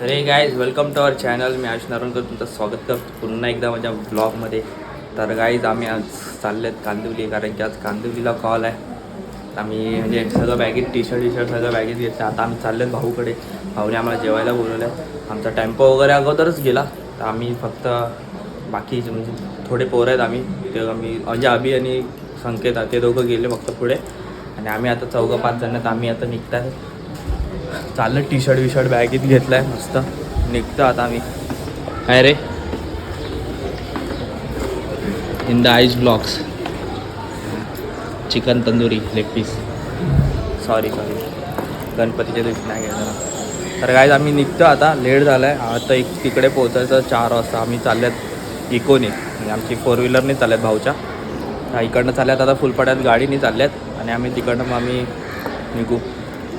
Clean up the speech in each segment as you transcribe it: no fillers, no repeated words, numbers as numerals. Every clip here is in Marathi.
तर हे guys welcome to our channel. मी आयुष नारायणकर तुमचं स्वागत करतो पुन्हा एकदा माझ्या ब्लॉगमध्ये. तर गाईज आम्ही आज चाललेत कांदिवली, कारण की आज कांदिवलीला कॉल आहे. आम्ही म्हणजे सगळं बॅगेत टी शर्ट सगळं बॅगेत घेतलं. आता आम्ही चाललेत भाऊकडे. भाऊने आम्हाला जेवायला बोलवलं आहे. आमचा टेम्पो वगैरे अगोदरच गेला, तर आम्ही फक्त बाकी म्हणजे थोडे पोरं आहेत आम्ही, ते आम्ही म्हणजे अभि आणि संकेत ते दोघं गेले फक्त पुढे, आणि आम्ही आता 4-5 जण आहेत. आम्ही आता निघतात चाललं. टी शर्ट बॅगेत घेतलाय, मस्त निघतो आता आम्ही. काय रे in the eyes blocks chicken tandoori leg piece. Sorry गणपतीच्या दिवशी नाही घ्यायचं. तर काय आम्ही निघतो आता, लेट झाला आहे आता. तिकडे पोहोचायचं 4 वाजता. आम्ही चालल्यात इकोने, म्हणजे आमची 4 व्हीलरने चालल्यात भाऊच्या. इकडनं चालल्यात आता फुलपाड्यात गाडीने चालल्यात, आणि आम्ही तिकडनं मग आम्ही निघू.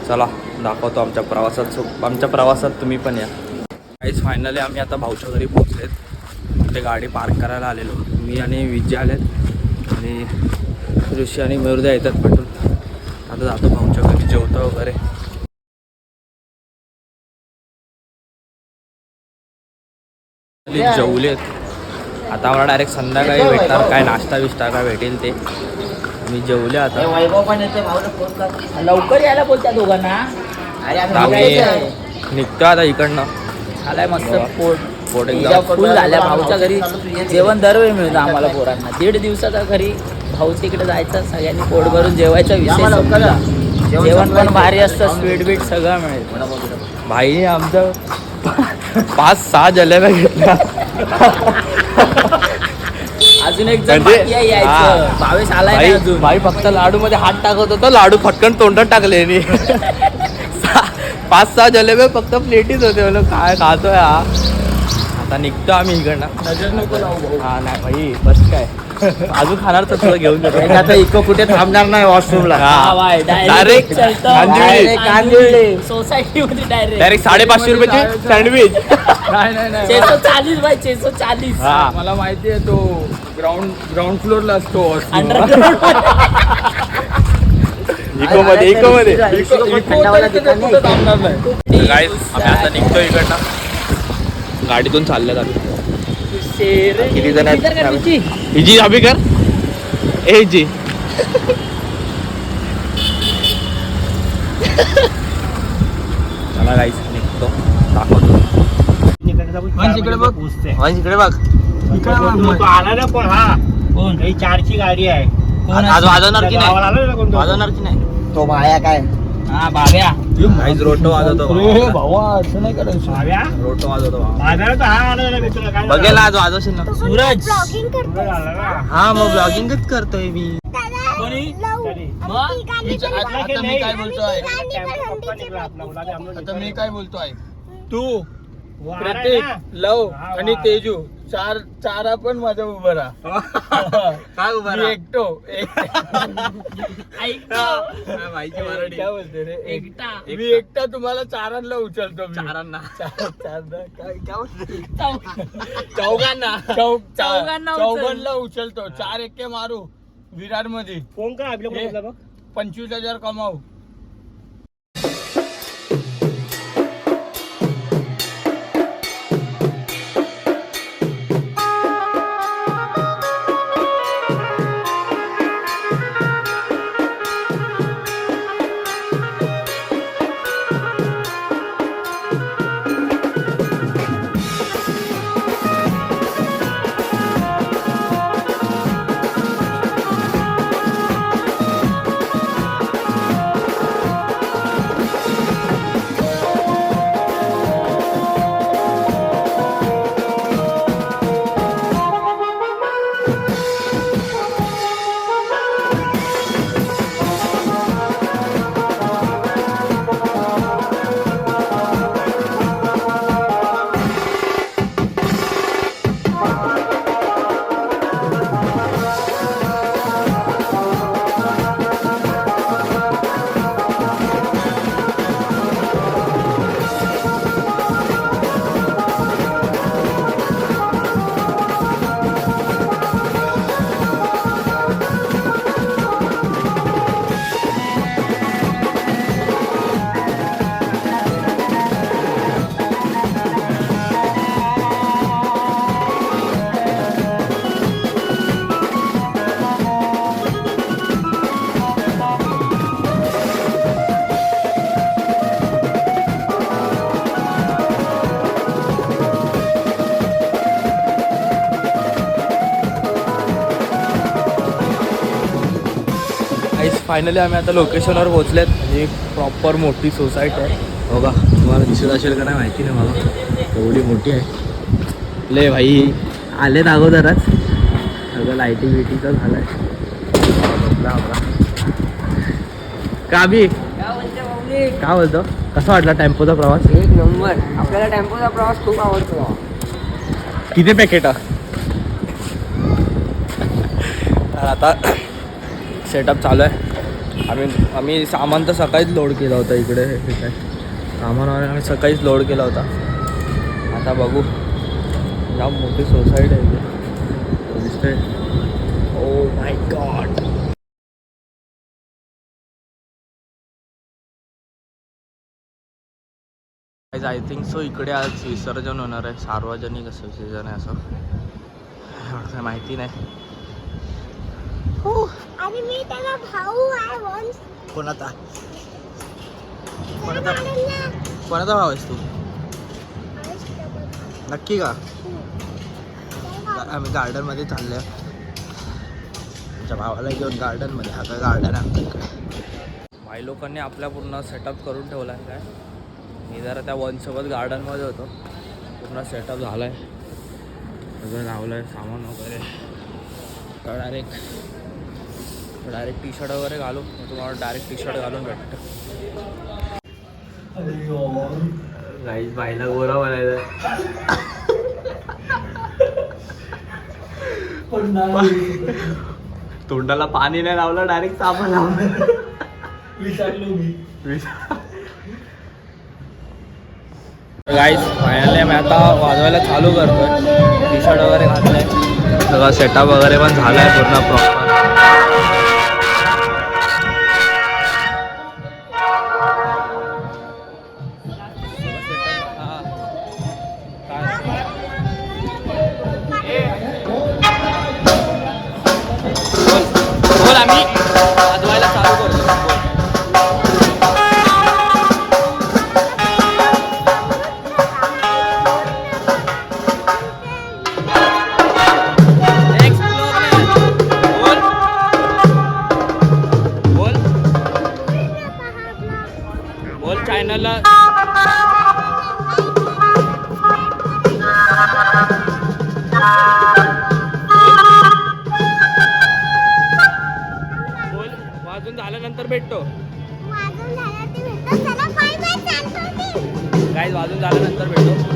चला दाखवतो आमच्या प्रवासात तुम्ही पण या. काहीच फायनली आम्ही आता भाऊच्या घरी पोहोचलेत. ते गाडी पार्क करायला आलेलो. मी आणि विजय आलेत, आणि ऋषी आणि मयुर्दा येतात पटून. आता जातो भाऊच्या घरी, जेवतो वगैरे. जेवलेत आता. आम्हाला डायरेक्ट संध्याकाळी भेटणार काय नाश्ता बिष्टा काय भेटेल ते. मी जेवले आता. लवकर यायला बोलत्या दोघांना. आम्ही निघतो आता इकडनं. आलाय मस्त पोट एकदम फुल झाल्या. भाऊच्या घरी जेवण दरवेळी मिळतं आम्हाला पोरांना. 1.5 दिवसाचा घरी भाऊच्या इकडे जायचं, सगळ्यांनी पोट भरून जेवायचा विषय संपला. जेवण पण भारी असतं, स्वीट बीट सगळं मिळेल. भाईने आमचं 5-6 जलेब्या घेतल्या. अजून एक जण बाकी आहे यायचं. भावेश आलाय नाही अजून. भाई फक्त लाडू मध्ये हात टाकत होता, लाडू फटकन तोंडात टाकले. 5-6 जलेबे फक्त प्लेटीच होते. म्हणून काय खातोय हा. आता निघतो आम्ही इकडनं. नजर नको लावू. हा नाही भाई बस काय अजून खाणार तर थोडं घेऊन जातो. आता इको कुठे थांबणार नाही वॉशरूमला. डायरेक्ट कांदिवली सोसायटी मध्ये डायरेक्ट 550 रुपयाची सँडविच. नाही 640 भाई 640. मला माहिती आहे तो ग्राउंड फ्लोअरला असतो. इको मध्ये थांबणार नाही. गाईस आम्ही आता निघतो इकडनं. गाडीतून चालल्यात आम्ही. किती जण आहेत? हिजी अभि कर ए जी. चला गाईस निघतो, दाखवतो. इकडे बघ. इकडे बघ. आला ना पण हा कोण ही 4ची गाडी आहे. आज वाजवणार की नाही? तो भाया काय हा बाव्या गाईस रोटो वाजवतो. भावा असं नाही करायचं. बाव्या रोटो वाजवतो. बाव्याला तर हा आला मित्र काय बघेल आज वाजवशील ना. सूरज. हा मग ब्लॉगिंगच करतोय मी. कोणी आता मी काय बोलतोय तू प्रत्येक लव आणि तेजू चारा पण माझा उभं राहा. काय उभा मी एकटो मराठी काय बोलते रे एकटा. मी एकटा तुम्हाला चारांना उचलतो. चारांना चौघांना उचलतो. 4 एक्के मारू विरार मध्ये. कोण काय आपल्या 25,000 कमावू. फायनली आम्ही आता लोकेशनवर पोहोचलेत. ही प्रॉपर मोठी सोसायटी आहे बघा. तुम्हाला दिसत असेल का नाही माहिती नाही मला, एवढी मोठी आहे. ले भाई आलेत अगोदरच सगळं लाईटिंग बिटिंगचं झालं आहे. का बी काय बोलतो, कसा वाटला टेम्पोचा प्रवास? एक नंबर. आपल्याला टेम्पोचा प्रवास खूप आवडतो. किती पॅकेट? तर आता सेटअप चालू आहे. आम्ही सामान तर सकाळीच लोड केलं होतं इकडे. ठीक आहे, सामान वगैरे आम्ही सकाळीच लोड केला होता. आता बघू, जाम मोठी सोसायटी आहे इथे दिसते. Oh my God. I think so इकडे आज विसर्जन होणार आहे. सार्वजनिक असं विसर्जन आहे असं, एवढं काय माहिती नाही. आणि मी त्याला भाऊ आहे वंश. कोणाचा कोणाचा भाव आहेस तू? नक्की का? आम्ही गार्डनमध्ये चाललोय आमच्या भावाला घेऊन. गार्डनमध्ये हा काय गार्डन आहे आमच्या इकडे. भाई लोकांनी आपल्या पूर्ण सेटअप करून ठेवला आहे. काय मी जरा त्या वनसोबत गार्डनमध्ये होतो. पूर्ण सेटअप झाला आहे, सगळं लावलं आहे सामान वगैरे. तर डायरेक्ट टी शर्ट वगैरे घालू, तुम्हाला डायरेक्ट टी शर्ट घालून भेटतं. गाईज बाईला गोरा बनायचं. तोंडाला पाणी नाही लावलं, डायरेक्ट साबण लावलं. विचारलो मी. गाईज फायनली मी आता वाजवायला चालू करतोय. टी शर्ट वगैरे घातलंय, सगळं सेटअप वगैरे पण झालाय पूर्ण प्रॉपर. बोल आम्ही वाजवायला चालू करतो. बोल चॅनलला बोल. वाजून झाल्यानंतर भेटतो. गाईज वाजून झाल्यानंतर भेटतो.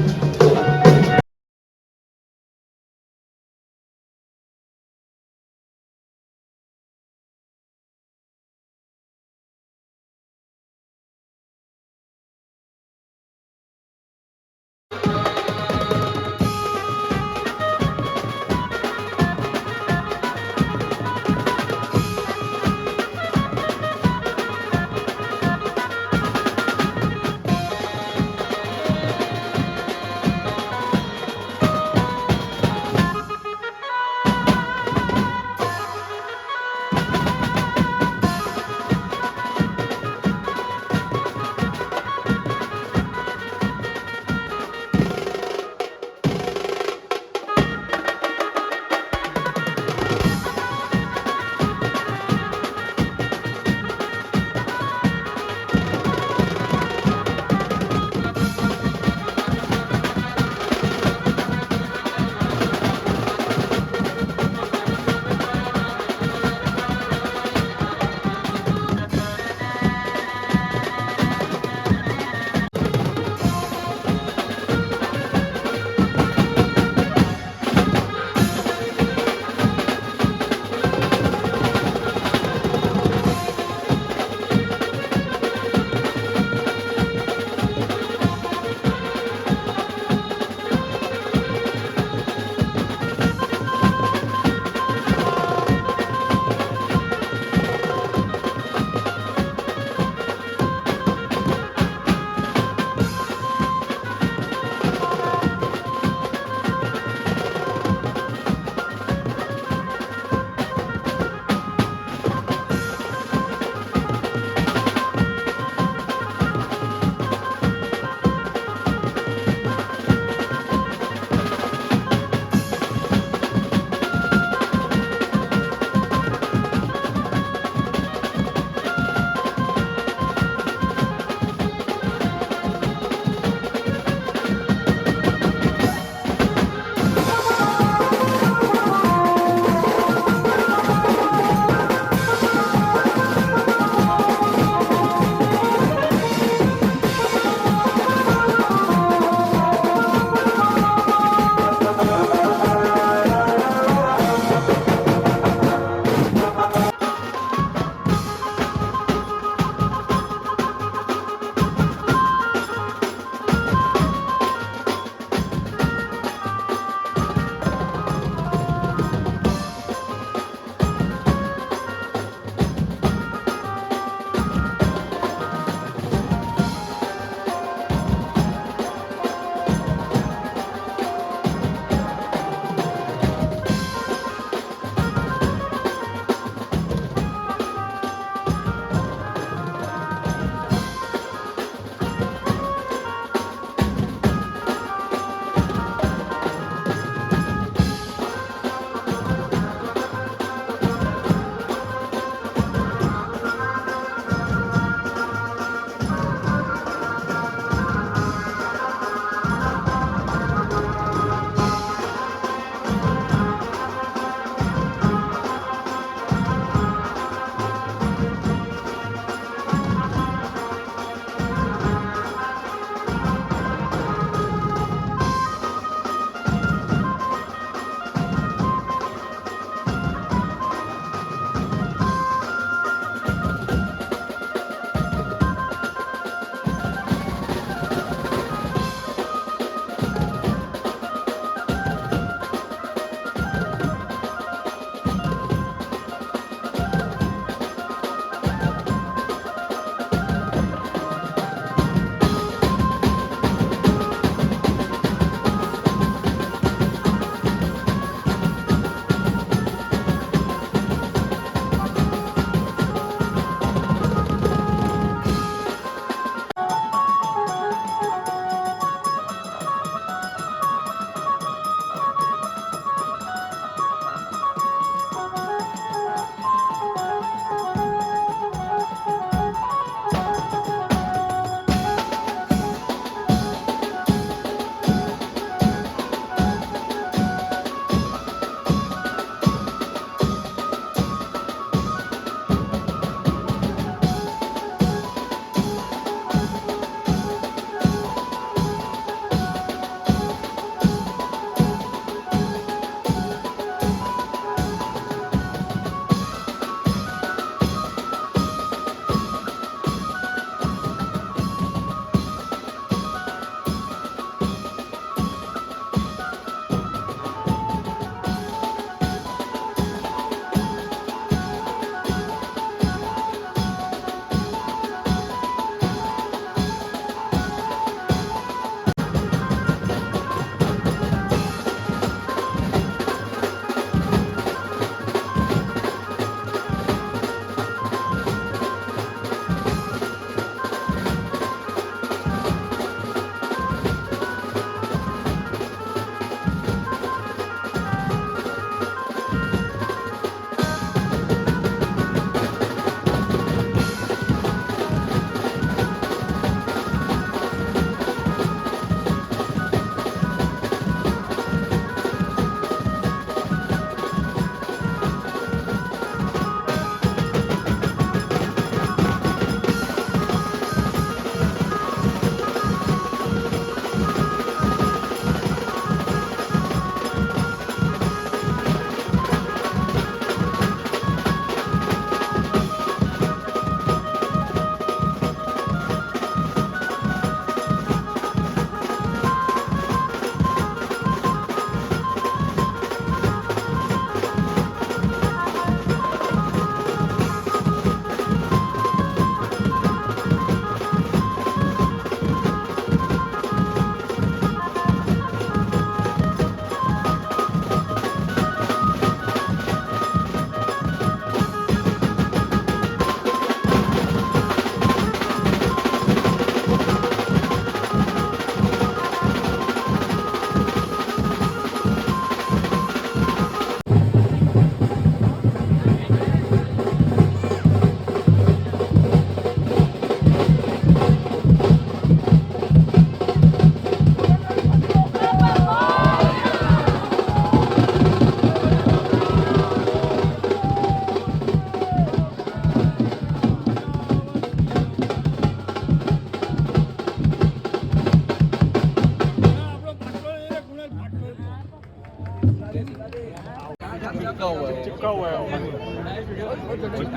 चिपका हुआ है चिपका हुआ है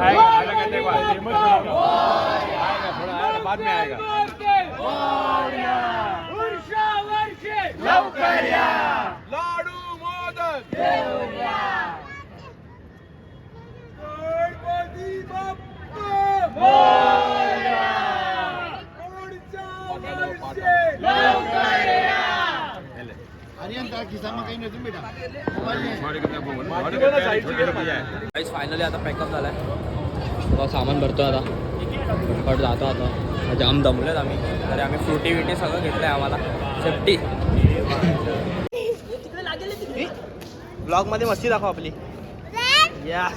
आएगा कहते हैं आएगा थोड़ा आएगा बाद में आएगा लाडू मोदक गाईज फायनली आता पॅकअप झालाय. आता सामान भरतो आता पण जातो आता. जाम दमलेत आम्ही. तरी आम्ही फ्रुटी विटी सगळं घेतलंय आम्हाला सेफ्टी. ब्लॉग मध्ये मस्ती दाखव आपली. या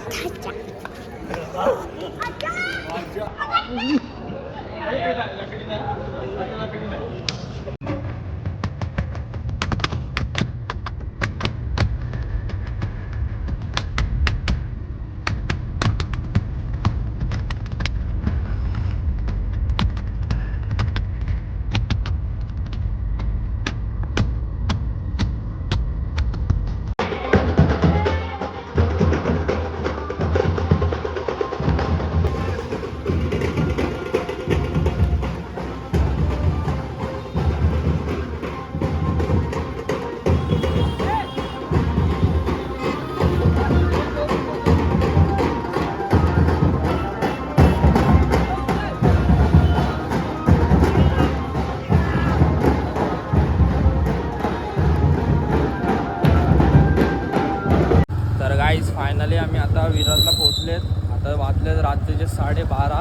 गाईज फायनली आम्ही आता विरारला पोहोचलेत. आता वाजलेत रात्रीचे 12:30.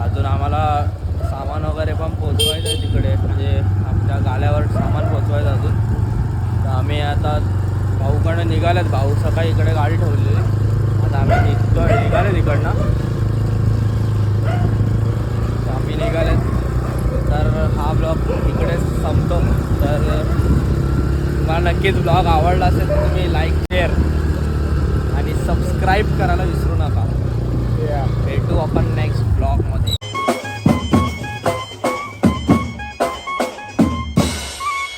अजून आम्हाला सामान वगैरे पण पोचवायचं आहे तिकडे, म्हणजे आमच्या गाड्यावर सामान पोचवायचं अजून. तर आम्ही आता भाऊकडनं निघालेत. भाऊ सकाळी इकडे गाडी ठेवलेली. आता आम्ही निघाले तिकडनं. तर आम्ही निघालेत. तर हा ब्लॉग इकडेच संपतो. तर तुम्हाला नक्कीच ब्लॉग आवडला असेल तर तुम्ही लाईक शेअर आणि सबस्क्राईब करायला विसरू नका.